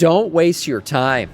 Don't waste your time.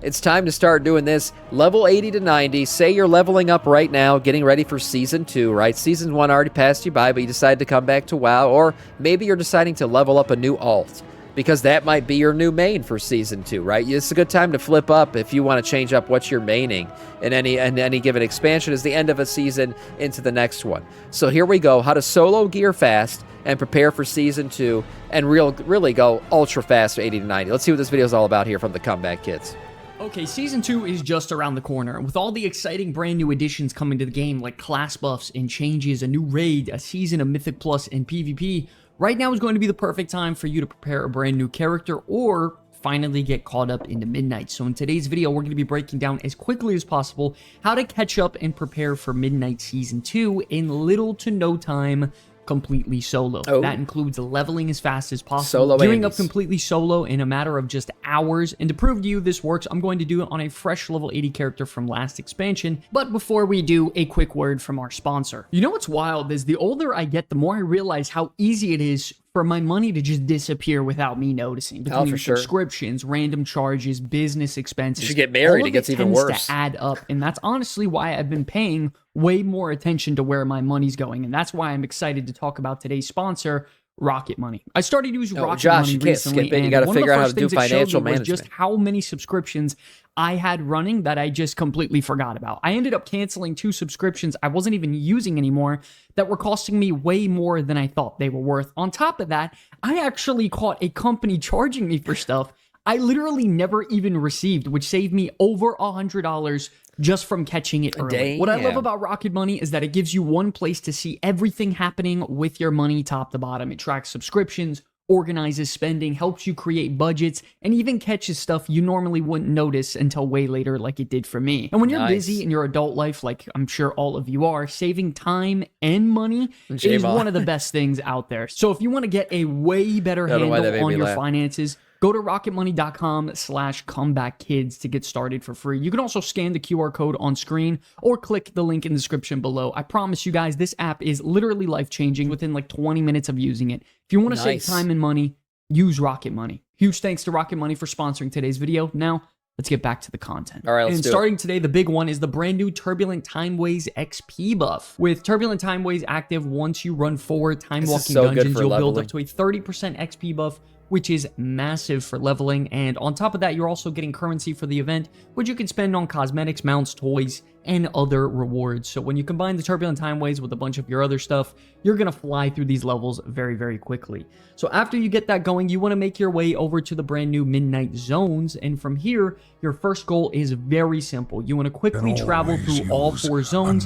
It's time to start doing this. Level 80 to 90. Say you're leveling up right now, getting ready for Season 2, right? Season 1 already passed you by, but you decided to come back to WoW. Or maybe you're deciding to level up a new alt, because that might be your new main for Season 2, right? It's a good time to flip up if you want to change up what you're maining in any given expansion as the end of a season into the next one. So here we go. How to solo gear fast and prepare for Season 2 and really go ultra fast 80 to 90. Let's see what this video is all about here from the Comeback Kids. Okay, Season 2 is just around the corner. With all the exciting brand new additions coming to the game, like class buffs and changes, a new raid, a season of Mythic Plus and PvP, right now is going to be the perfect time for you to prepare a brand new character or finally get caught up into Midnight. So in today's video, we're going to be breaking down as quickly as possible how to catch up and prepare for Midnight Season 2 in little to no time, completely solo. That includes leveling as fast as possible, gearing up completely solo in a matter of just hours. And to prove to you this works, I'm going to do it on a fresh level 80 character from last expansion. But before we do, a quick word from our sponsor. You know what's wild is the older I get, the more I realize how easy it is for my money to just disappear without me noticing. Between subscriptions, random charges, business expenses. You should get married, it gets even worse. To add up, and that's honestly why I've been paying way more attention to where my money's going, and that's why I'm excited to talk about today's sponsor, Rocket Money. I started using Rocket Money recently, and you got to figure out how to do financial financial management. Was just how many subscriptions I had running that I just completely forgot about. I ended up canceling 2 subscriptions I wasn't even using anymore that were costing me way more than I thought they were worth. On top of that, I actually caught a company charging me for stuff I literally never even received, which saved me over $100 just from catching it early. Damn. What I love about Rocket Money is that it gives you one place to see everything happening with your money top to bottom. It tracks subscriptions, organizes spending, helps you create budgets, and even catches stuff you normally wouldn't notice until way later like it did for me. And when you're busy in your adult life, like I'm sure all of you are, saving time and money is one of the best things out there. So if you want to get a way better handle on your finances, go to rocketmoney.com/comebackkids to get started for free. You can also scan the QR code on screen or click the link in the description below. I promise you guys, this app is literally life-changing within like 20 minutes of using it. If you want to save time and money, use Rocket Money. Huge thanks to Rocket Money for sponsoring today's video. Now, let's get back to the content. All right, let's do it. Starting today, the big one is the brand new Turbulent Timeways XP buff. With Turbulent Timeways active, once you run 4 time-walking dungeons, you'll build up to a 30% XP buff, which is massive for leveling. And on top of that, you're also getting currency for the event, which you can spend on cosmetics, mounts, toys, and other rewards. So when you combine the Turbulent Timeways with a bunch of your other stuff, you're going to fly through these levels very, very quickly. So after you get that going, you want to make your way over to the brand new Midnight Zones. And from here, your first goal is very simple. You want to quickly travel through all 4 zones.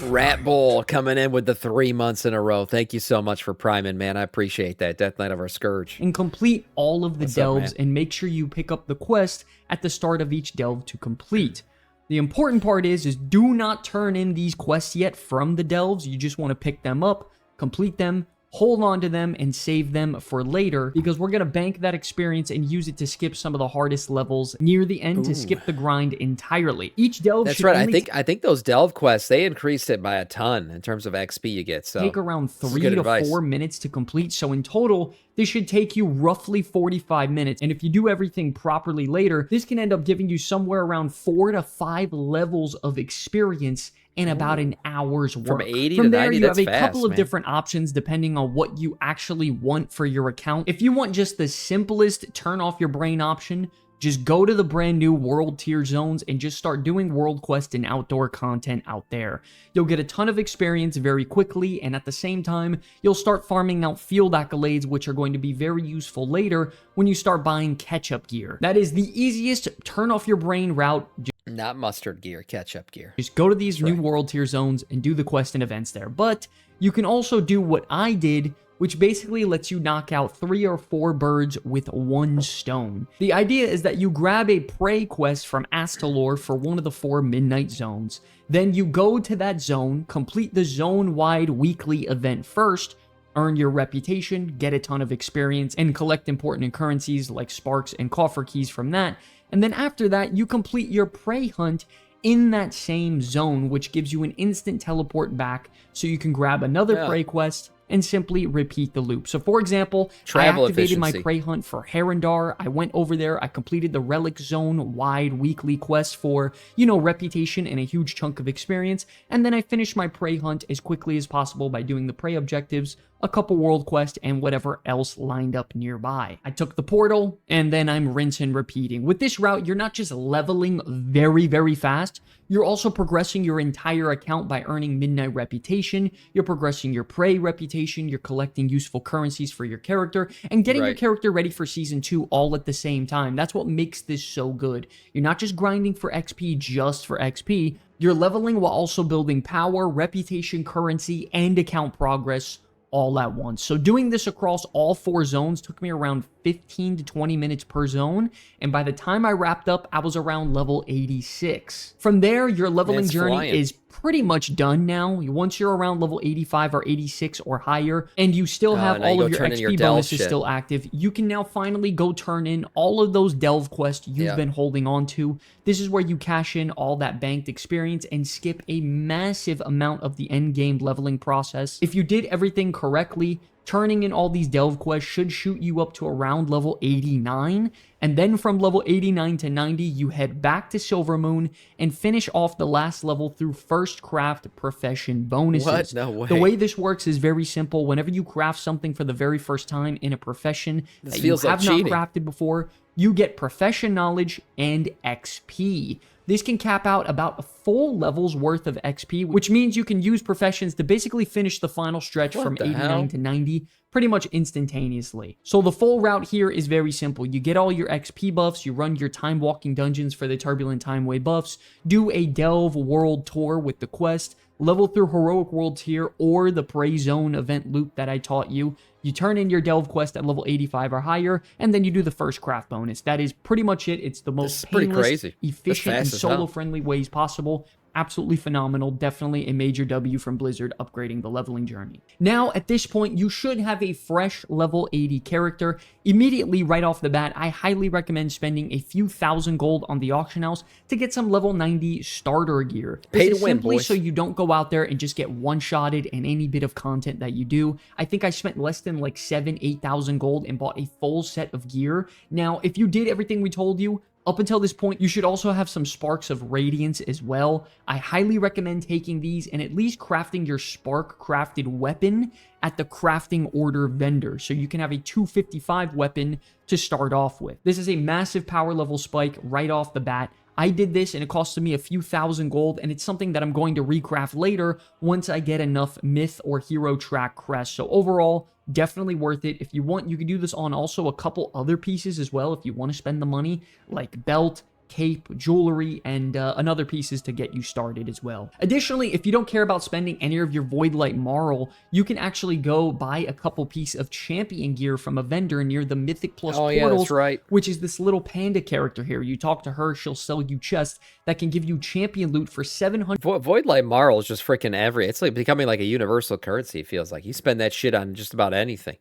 Rat Bull coming in with the 3 months in a row. Thank you so much for priming, man. I appreciate that. Death Knight of our Scourge. And complete all of the delves, and make sure you pick up the quest at the start of each delve to complete. The important part is do not turn in these quests yet from the delves. You just want to pick them up, complete them, hold on to them, and save them for later, because we're going to bank that experience and use it to skip some of the hardest levels near the end to skip the grind entirely. Each delve That's right. I think those delve quests, they increased it by a ton in terms of XP you get. So take around 3 to 4 minutes to complete. So in total, this should take you roughly 45 minutes. And if you do everything properly later, this can end up giving you somewhere around 4 to 5 levels of experience in about an hour's work. From 80 to 90, there, you have a fast, couple of different options depending on what you actually want for your account. If you want just the simplest turn off your brain option, just go to the brand new world tier zones and just start doing world quest and outdoor content out there. You'll get a ton of experience very quickly, and at the same time, you'll start farming out field accolades, which are going to be very useful later when you start buying catch-up gear. That is the easiest turn off your brain route. Not mustard gear, ketchup gear. Just go to these new world tier zones and do the quest and events there. But you can also do what I did, which basically lets you knock out 3 or 4 birds with 1 stone. The idea is that you grab a prey quest from Astalor for one of the 4 Midnight Zones. Then you go to that zone, complete the zone-wide weekly event first, earn your reputation, get a ton of experience, and collect important currencies like sparks and coffer keys from that. And then after that, you complete your prey hunt in that same zone, which gives you an instant teleport back so you can grab another prey quest and simply repeat the loop. So for example, Travel I activated my efficiency. prey hunt for Herondar. I went over there, I completed the Relic Zone wide weekly quest for, reputation and a huge chunk of experience, and then I finished my prey hunt as quickly as possible by doing the prey objectives, a couple world quests, and whatever else lined up nearby. I took the portal, and then I'm rinse and repeating. With this route, you're not just leveling very, very fast, you're also progressing your entire account by earning Midnight Reputation, you're progressing your Prey Reputation, you're collecting useful currencies for your character, and getting your character ready for Season 2 all at the same time. That's what makes this so good. You're not just grinding for XP just for XP, you're leveling while also building power, reputation, currency, and account progress all at once. So doing this across all 4 zones took me around 15 to 20 minutes per zone, and by the time I wrapped up, I was around level 86. From there, your leveling journey is pretty much done now. Once you're around level 85 or 86 or higher, and you still have all of your XP bonuses still active, you can now finally go turn in all of those delve quests you've been holding on to. This is where you cash in all that banked experience and skip a massive amount of the endgame leveling process. If you did everything correctly, turning in all these delve quests should shoot you up to around level 89, and then from level 89 to 90, you head back to Silvermoon and finish off the last level through first craft profession bonuses. What? No way. The way this works is very simple. Whenever you craft something for the very first time in a profession that you have not crafted before, you get profession knowledge and XP. This can cap out about a full level's worth of XP, which means you can use professions to basically finish the final stretch from 89 to 90 pretty much instantaneously. So the full route here is very simple. You get all your XP buffs, you run your time walking dungeons for the Turbulent Timeway buffs, do a Delve World Tour with the quest, level through Heroic Worlds here or the Prey Zone event loop that I taught you. You turn in your Delve quest at level 85 or higher, and then you do the first craft bonus. That is pretty much it. It's the most painless, efficient, and solo-friendly ways possible. Absolutely phenomenal. Definitely a major W from Blizzard upgrading the leveling journey. Now, at this point, you should have a fresh level 80 character. Immediately, right off the bat, I highly recommend spending a few thousand gold on the auction house to get some level 90 starter gear. Pay to win, boys. So you don't go out there and just get one-shotted in any bit of content that you do. I think I spent less than like 8,000 gold and bought a full set of gear. Now, if you did everything we told you, up until this point, you should also have some Sparks of Radiance as well. I highly recommend taking these and at least crafting your Spark crafted weapon at the crafting order vendor, so you can have a 255 weapon to start off with. This is a massive power level spike right off the bat. I did this and it costed me a few thousand gold, and it's something that I'm going to recraft later once I get enough myth or hero track crests. So overall, definitely worth it. If you want, you can do this on also a couple other pieces as well if you want to spend the money, like belt, cape, jewelry, and another pieces to get you started as well. Additionally, if you don't care about spending any of your Voidlight Marl, you can actually go buy a couple pieces of champion gear from a vendor near the Mythic Plus portals, which is this little panda character here. You talk to her, she'll sell you chests that can give you champion loot for 700. Voidlight Marl is just freaking it's like becoming like a universal currency, it feels like. You spend that shit on just about anything.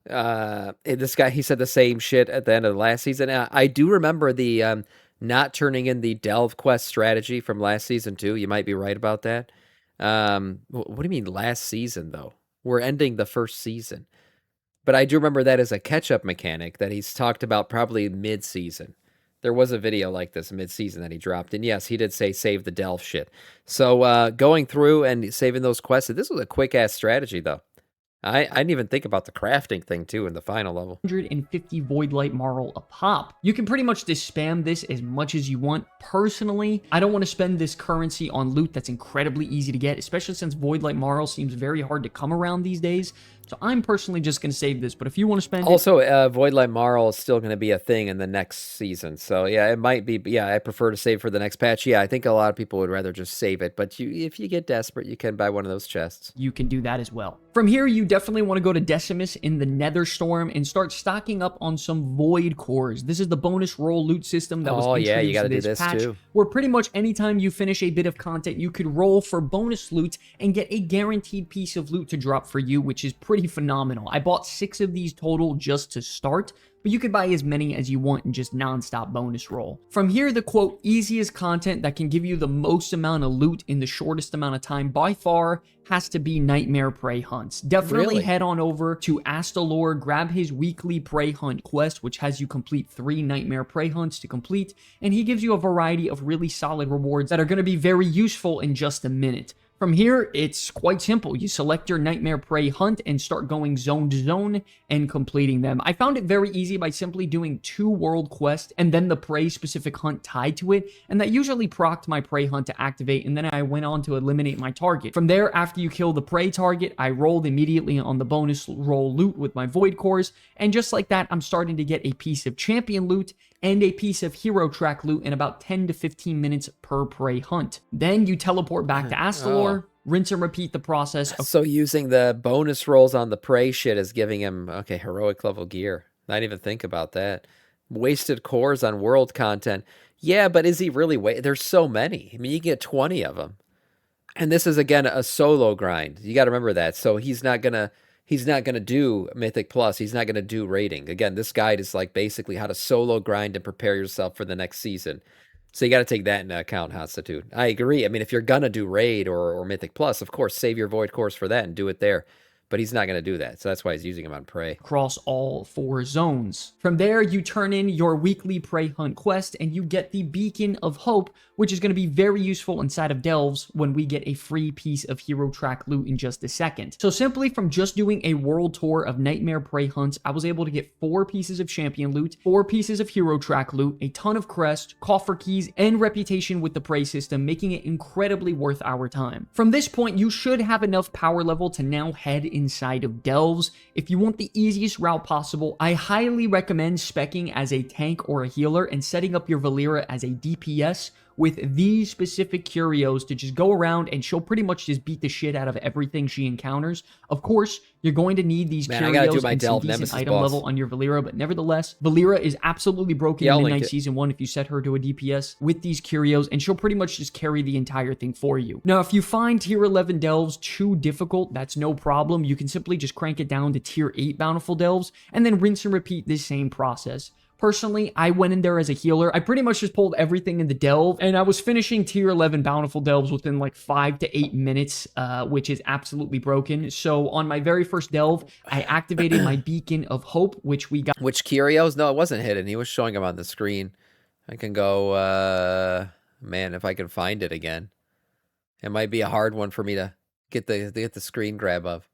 This guy, he said the same shit at the end of the last season. I do remember the not turning in the Delve quest strategy from last season too. You might be right about that. What do you mean last season though? We're ending the first season. But I do remember that as a catch-up mechanic that he's talked about probably mid-season. There was a video like this mid-season that he dropped. And yes, he did say save the Delve shit. So going through and saving those quests, this was a quick-ass strategy though. I didn't even think about the crafting thing, too, in the final level. 150 Voidlight Marl a pop. You can pretty much just spam this as much as you want. Personally, I don't want to spend this currency on loot that's incredibly easy to get, especially since Voidlight Marl seems very hard to come around these days. So I'm personally just going to save this, but if you want to spend Voidlight Marl is still going to be a thing in the next season. So yeah, it might be. Yeah, I prefer to save for the next patch. Yeah, I think a lot of people would rather just save it. But if you get desperate, you can buy one of those chests. You can do that as well. From here, you definitely want to go to Decimus in the Netherstorm and start stocking up on some Void Cores. This is the bonus roll loot system that was introduced you got to do this patch, too. where pretty much anytime you finish a bit of content, you could roll for bonus loot and get a guaranteed piece of loot to drop for you, which is pretty phenomenal. I bought 6 of these total just to start. but you could buy as many as you want and just non-stop bonus roll. From here, the quote easiest content that can give you the most amount of loot in the shortest amount of time by far has to be Nightmare Prey hunts. Definitely Really? head on over to Astalor, grab his weekly prey hunt quest, which has you complete 3 Nightmare Prey hunts to complete, and he gives you a variety of really solid rewards that are going to be very useful in just a minute. From here, it's quite simple. You select your Nightmare Prey hunt and start going zone to zone and completing them. I found it very easy by simply doing 2 world quests and then the prey specific hunt tied to it, and that usually procced my prey hunt to activate, and then I went on to eliminate my target. From there, after you kill the prey target, I rolled immediately on the bonus roll loot with my void cores, and just like that, I'm starting to get a piece of champion loot and a piece of hero track loot in about 10 to 15 minutes per prey hunt. Then you teleport back to Astalor, rinse and repeat the process. So using the bonus rolls on the prey shit is giving him, okay, heroic level gear. I didn't even think about that. Wasted cores on world content. Yeah, but is he really there's so many. I mean, you can get 20 of them. And this is, again, a solo grind. You got to remember that. So he's not going to do Mythic Plus. He's not going to do raiding. Again, this guide is like basically how to solo grind and prepare yourself for the next season. So you got to take that into account, Hatsutu. I agree. I mean, if you're going to do raid or Mythic Plus, of course, save your void course for that and do it there. But he's not going to do that. So that's why he's using him on prey. Across all 4 zones. From there, you turn in your weekly prey hunt quest and you get the Beacon of Hope, which is going to be very useful inside of Delves when we get a free piece of hero track loot in just a second. So simply from just doing a world tour of Nightmare Prey hunts, I was able to get 4 pieces of champion loot, 4 pieces of hero track loot, a ton of crest, coffer keys, and reputation with the prey system, making it incredibly worth our time. From this point, you should have enough power level to now head inside of Delves. If you want the easiest route possible, I highly recommend speccing as a tank or a healer and setting up your Valera as a DPS with these specific curios to just go around and she'll pretty much just beat the shit out of everything she encounters. Of course, you're going to need these curios and some decent item level on your Valera, but nevertheless, Valera is absolutely broken in Midnight Season 1 if you set her to a DPS with these curios, and she'll pretty much just carry the entire thing for you. Now, if you find Tier 11 Delves too difficult, that's no problem. You can simply just crank it down to Tier 8 Bountiful Delves, and then rinse and repeat this same process. Personally, I went in there as a healer. I pretty much just pulled everything in the delve, and I was finishing Tier 11 Bountiful Delves within like 5 to 8 minutes, which is absolutely broken. So on my very first delve, I activated my Beacon of Hope, which we got. Which curios? No, it wasn't hidden. He was showing them on the screen. I can go, man, if I can find it again. It might be a hard one for me to get the screen grab of.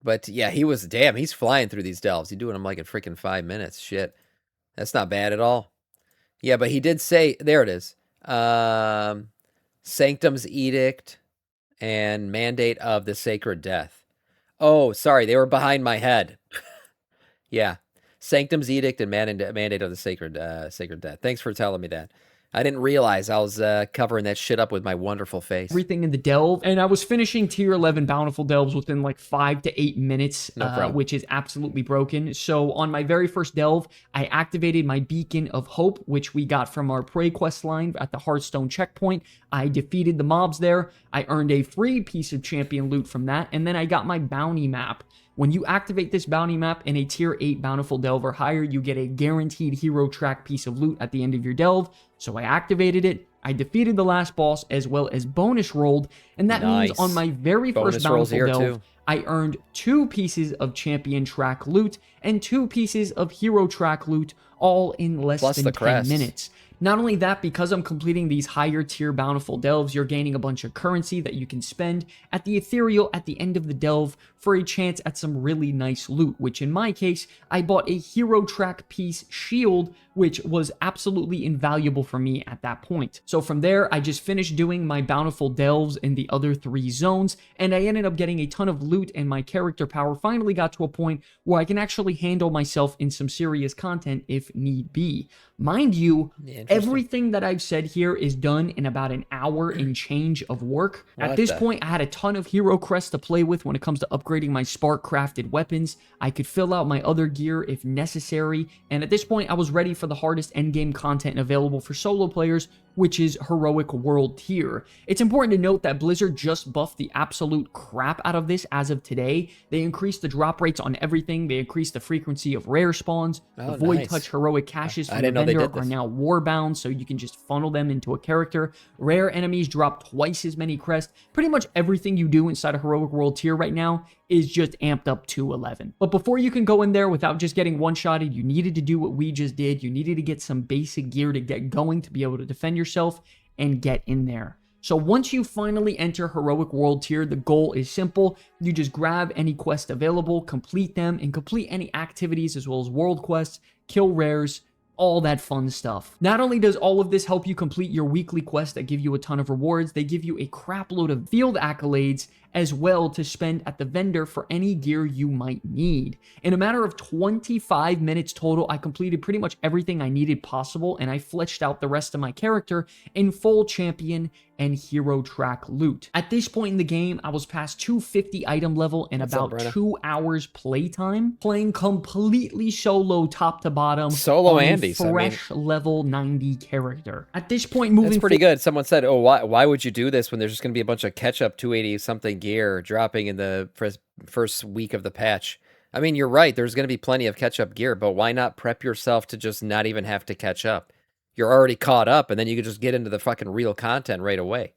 But yeah, he's flying through these delves. He's doing them like in freaking 5 minutes. Shit. That's not bad at all. Yeah, but he did say, there it is. Sanctum's Edict and Mandate of the Sacred Death. Oh, sorry, they were behind my head. Yeah, Sanctum's Edict and Mandate of the Sacred Death. Thanks for telling me that. I didn't realize I was covering that shit up with my wonderful face. Everything in the delve, and I was finishing Tier 11 Bountiful Delves within like 5 to 8 minutes, which is absolutely broken. So on my very first delve, I activated my Beacon of Hope, which we got from our Prey quest line at the Hearthstone checkpoint. I defeated the mobs there. I earned a free piece of champion loot from that, and then I got my bounty map. When you activate this bounty map in a Tier 8 Bountiful Delve or higher, you get a guaranteed hero track piece of loot at the end of your delve. So I activated it, I defeated the last boss as well as bonus rolled, and that means on my very first Bountiful Delve, I earned 2 pieces of champion track loot and 2 pieces of hero track loot, all in less than 10 minutes. Not only that, because I'm completing these higher tier Bountiful Delves, you're gaining a bunch of currency that you can spend at the Ethereal at the end of the delve for a chance at some really nice loot, which in my case, I bought a hero track piece shield, which was absolutely invaluable for me at that point. So from there, I just finished doing my Bountiful Delves in the other 3 zones, and I ended up getting a ton of loot, and my character power finally got to a point where I can actually handle myself in some serious content if need be. Mind you, Interesting. Everything that I've said here is done in about an hour and change of work. At What this the- point, I had a ton of hero crests to play with when it comes to upgrading my spark crafted weapons. I could fill out my other gear if necessary, and at this point, I was ready for the hardest endgame content available for solo players, which is Heroic World Tier. It's important to note that Blizzard just buffed the absolute crap out of this as of today. They increased the drop rates on everything. They increased the frequency of rare spawns. Oh, The Void nice. Touch heroic caches I from the didn't know they vendor did are this. now warbound, so you can just funnel them into a character. Rare enemies drop twice as many crests. Pretty much everything you do inside of Heroic World Tier right now is just amped up to 11. But before you can go in there without just getting one-shotted, you needed to do what we just did. You needed to get some basic gear to get going to be able to defend yourself and get in there. So once you finally enter Heroic World Tier, the goal is simple. You just grab any quest available, complete them, and complete any activities as well as world quests, kill rares, all that fun stuff. Not only does all of this help you complete your weekly quests that give you a ton of rewards, they give you a crap load of field accolades as well to spend at the vendor for any gear you might need. In a matter of 25 minutes total, I completed pretty much everything I needed possible, and I fleshed out the rest of my character in full champion and hero track loot. At this point in the game, I was past 250 item level in What's up, about Brenna? 2 hours playtime, playing completely solo top to bottom Solo on Andes, a I mean- fresh level 90 character. At this point, moving That's pretty good. Someone said, "Oh, why would you do this when there's just going to be a bunch of catch-up 280 something gear dropping in the first week of the patch?" I mean, you're right. There's going to be plenty of catch-up gear, but why not prep yourself to just not even have to catch up? You're already caught up, and then you can just get into the fucking real content right away.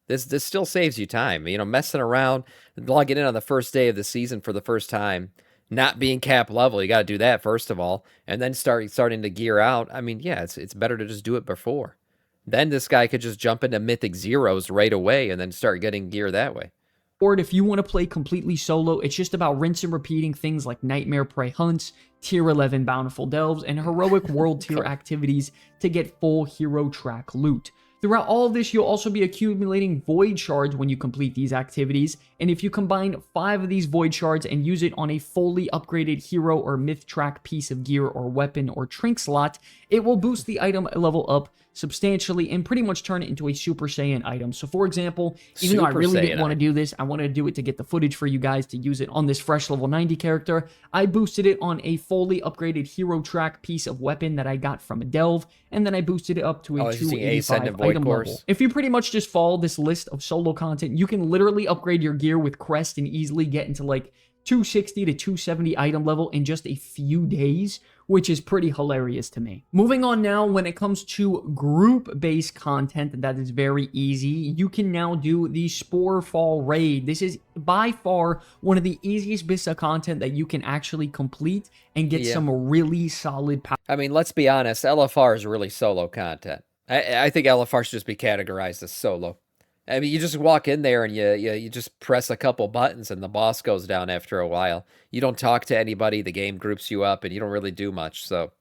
This still saves you time. You know, messing around, logging in on the first day of the season for the first time, not being cap level. You got to do that first of all, and then starting to gear out. I mean, yeah, it's better to just do it before. Then this guy could just jump into Mythic Zeros right away and then start getting gear that way. forward, if you want to play completely solo, it's just about rinse and repeating things like Nightmare Prey hunts, Tier 11 Bountiful Delves, and Heroic World Tier activities to get full hero track loot. Throughout all of this, you'll also be accumulating Void Shards when you complete these activities, and if you combine 5 of these Void Shards and use it on a fully upgraded hero or myth track piece of gear or weapon or trink slot, it will boost the item level up substantially and pretty much turn it into a Super Saiyan item. So for example, even though I really didn't want to do this, I wanted to do it to get the footage for you guys to use it on this fresh level 90 character. I boosted it on a fully upgraded hero track piece of weapon that I got from a delve, and then I boosted it up to a 285 item level. If you pretty much just follow this list of solo content, you can literally upgrade your gear with crest and easily get into like 260 to 270 item level in just a few days, which is pretty hilarious to me. Moving on now, when it comes to group-based content, that is very easy. You can now do the Sporefall raid. This is by far one of the easiest bits of content that you can actually complete and get some really solid power. I mean, let's be honest, LFR is really solo content. I think LFR should just be categorized as solo. I mean, you just walk in there and you just press a couple buttons and the boss goes down after a while. You don't talk to anybody, the game groups you up, and you don't really do much. So,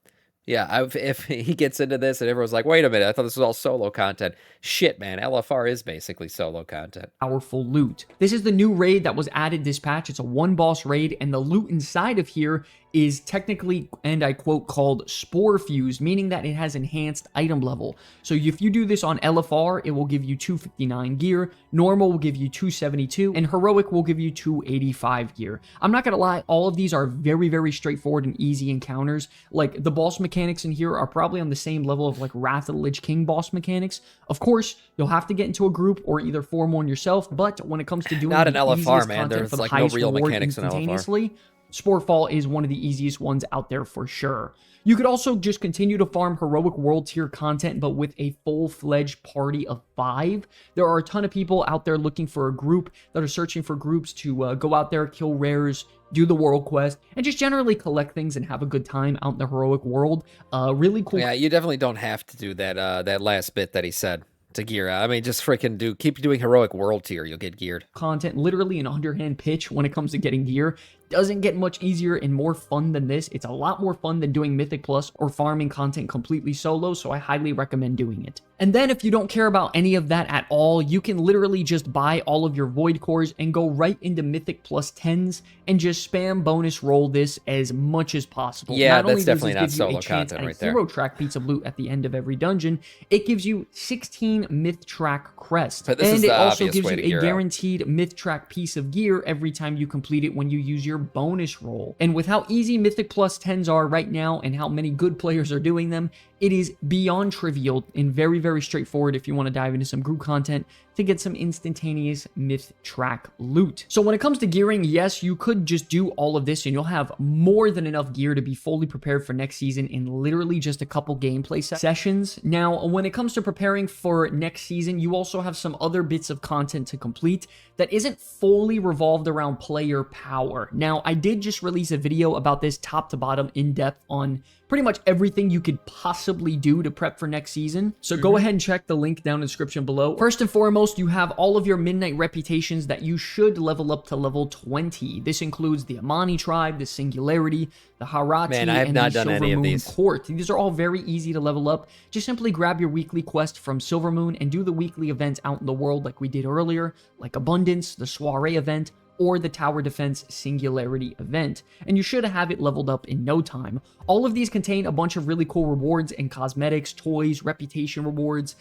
yeah, if he gets into this and everyone's like, wait a minute, I thought this was all solo content. Shit, man, LFR is basically solo content. Powerful loot. This is the new raid that was added this patch. It's a one-boss raid, and the loot inside of here is technically, and I quote, called Spore Fuse, meaning that it has enhanced item level. So if you do this on LFR, it will give you 259 gear, normal will give you 272, and heroic will give you 285 gear. I'm not gonna lie, all of these are very, very straightforward and easy encounters. Like, the boss mechanics in here are probably on the same level of like Wrath of the Lich King boss mechanics. Of course, you'll have to get into a group or either form one yourself, but when it comes to doing not an the LFR, easiest man, content there's for the like no highest real reward mechanics in LFR. instantaneously, Sporefall is one of the easiest ones out there for sure. You could also just continue to farm Heroic World Tier content, but with a full-fledged party of 5. There are a ton of people out there looking for a group that are searching for groups to go out there, kill rares, do the world quest, and just generally collect things and have a good time out in the heroic world. Really cool. Yeah, you definitely don't have to do that that last bit that he said to gear out. I mean, just freaking keep doing Heroic World Tier, you'll get geared. Content, literally an underhand pitch when it comes to getting gear. doesn't get much easier and more fun than this. It's a lot more fun than doing Mythic Plus or farming content completely solo, so I highly recommend doing it. And then if you don't care about any of that at all, you can literally just buy all of your Void Cores and go right into Mythic Plus 10s and just spam bonus roll this as much as possible. Yeah, Not only that's does definitely this not give you solo a chance content at right a there. hero track piece of loot at the end of every dungeon, it gives you 16 Myth Track Crest. But this is And it the also obvious gives way you to a gear out. guaranteed Myth Track piece of gear every time you complete it when you use your bonus roll. And with how easy Mythic Plus 10s are right now and how many good players are doing them, it is beyond trivial and very, very straightforward if you want to dive into some group content to get some instantaneous Myth Track loot. So when it comes to gearing, yes, you could just do all of this and you'll have more than enough gear to be fully prepared for next season in literally just a couple gameplay sessions. Now, when it comes to preparing for next season, you also have some other bits of content to complete that isn't fully revolved around player power. Now, I did just release a video about this top to bottom in depth on pretty much everything you could possibly do to prep for next season. So go ahead and check the link down in the description below. First and foremost, you have all of your Midnight reputations that you should level up to level 20. This includes the Amani tribe, the Singularity, the Harati, Man, I have and not the done Silver any of Moon these. Court. These are all very easy to level up. Just simply grab your weekly quest from Silver Moon and do the weekly events out in the world like we did earlier, like Abundance, the Soiree event, or the Tower Defense Singularity event, and you should have it leveled up in no time. All of these contain a bunch of really cool rewards and cosmetics, toys, reputation rewards,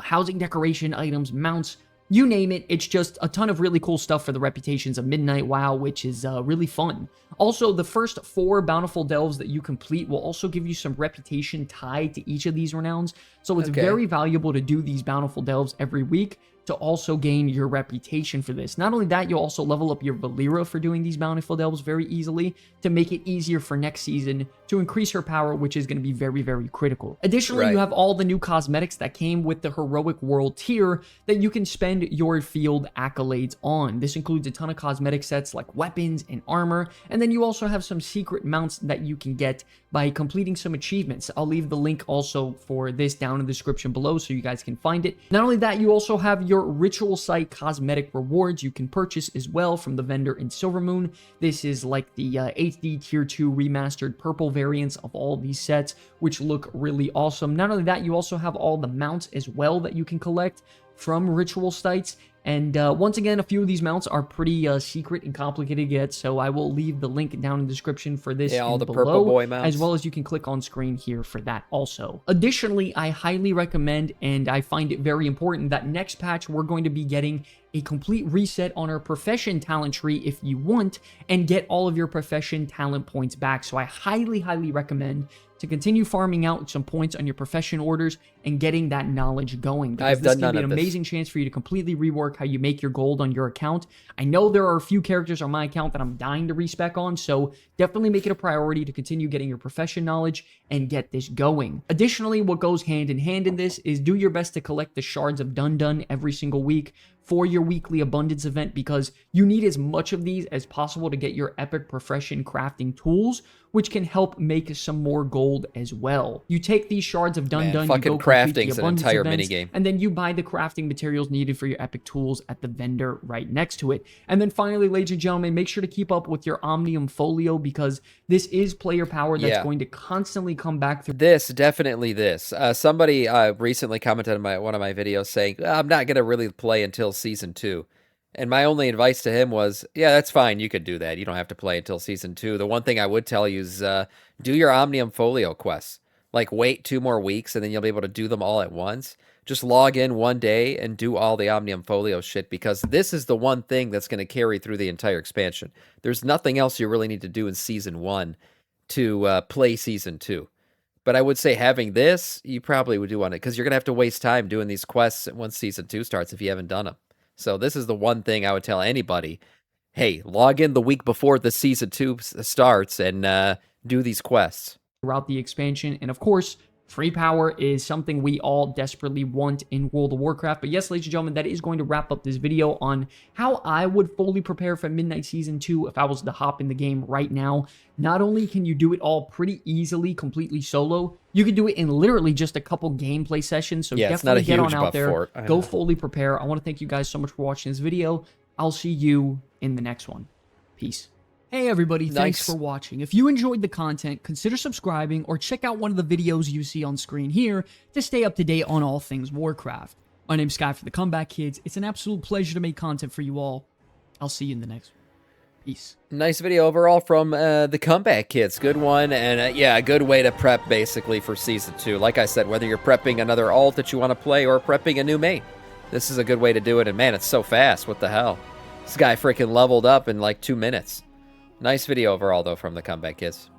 housing decoration items, mounts, you name it. It's just a ton of really cool stuff for the reputations of Midnight WoW, which is really fun. Also, the first 4 Bountiful Delves that you complete will also give you some reputation tied to each of these renowns, so it's very valuable to do these Bountiful Delves every week to also gain your reputation for this. Not only that, you'll also level up your Valera for doing these Bountiful Delves very easily to make it easier for next season to increase her power, which is going to be very, very critical. Additionally, you have all the new cosmetics that came with the Heroic World tier that you can spend your field accolades on. This includes a ton of cosmetic sets like weapons and armor, and then you also have some secret mounts that you can get by completing some achievements. I'll leave the link also for this down in the description below so you guys can find it. Not only that, you also have your Ritual Site cosmetic rewards you can purchase as well from the vendor in Silvermoon. This is like the HD Tier 2 remastered purple variants of all these sets, which look really awesome. Not only that, you also have all the mounts as well that you can collect from Ritual Sites. And once again, a few of these mounts are pretty secret and complicated to get, so I will leave the link down in the description for this all the below, purple boy mounts, as well as you can click on screen here for that also. Additionally, I highly recommend, and I find it very important, that next patch we're going to be getting a complete reset on our profession talent tree if you want, and get all of your profession talent points back. So I highly, highly recommend to continue farming out some points on your profession orders and getting that knowledge going. Because this can be an amazing chance for you to completely rework how you make your gold on your account. I know there are a few characters on my account that I'm dying to respec on, so definitely make it a priority to continue getting your profession knowledge and get this going. Additionally, what goes hand in hand in this is do your best to collect the Shards of Dun every single week for your weekly abundance event, because you need as much of these as possible to get your epic profession crafting tools, which can help make some more gold as well. You take these Shards of Dun, you go complete the abundance events, and then you buy the crafting materials needed for your epic tools at the vendor right next to it. And then finally, ladies and gentlemen, make sure to keep up with your Omnium Folio, because this is player power that's going to constantly come back through. Definitely this. Somebody recently commented on one of my videos saying, I'm not going to really play until Season 2. And my only advice to him was, yeah, that's fine. You could do that. You don't have to play until Season 2. The one thing I would tell you is do your Omnium Folio quests. Like, wait 2 more weeks, and then you'll be able to do them all at once. Just log in one day and do all the Omnium Folio shit, because this is the one thing that's going to carry through the entire expansion. There's nothing else you really need to do in Season 1 to play Season 2. But I would say having this, you probably would do on it, because you're going to have to waste time doing these quests once Season 2 starts if you haven't done them. So this is the one thing I would tell anybody. Hey, log in the week before the Season 2 starts and do these quests throughout the expansion. And of course, free power is something we all desperately want in World of Warcraft. But yes, ladies and gentlemen, that is going to wrap up this video on how I would fully prepare for Midnight Season 2 if I was to hop in the game right now. Not only can you do it all pretty easily, completely solo, you can do it in literally just a couple gameplay sessions. So definitely get on out there, go fully prepare. I want to thank you guys so much for watching this video. I'll see you in the next one. Peace. Hey everybody, thanks Nice. for watching. If you enjoyed the content, consider subscribing or check out one of the videos you see on screen here to stay up to date on all things Warcraft. My name's Sky for the Comeback Kids. It's an absolute pleasure to make content for you all. I'll see you in the next one. Peace. Nice video overall from the Comeback Kids. Good one, and yeah, a good way to prep basically for Season 2. Like I said, whether you're prepping another alt that you want to play or prepping a new main, this is a good way to do it. And man, it's so fast. What the hell? This guy freaking leveled up in like 2 minutes. Nice video overall, though, from the Comeback Kids.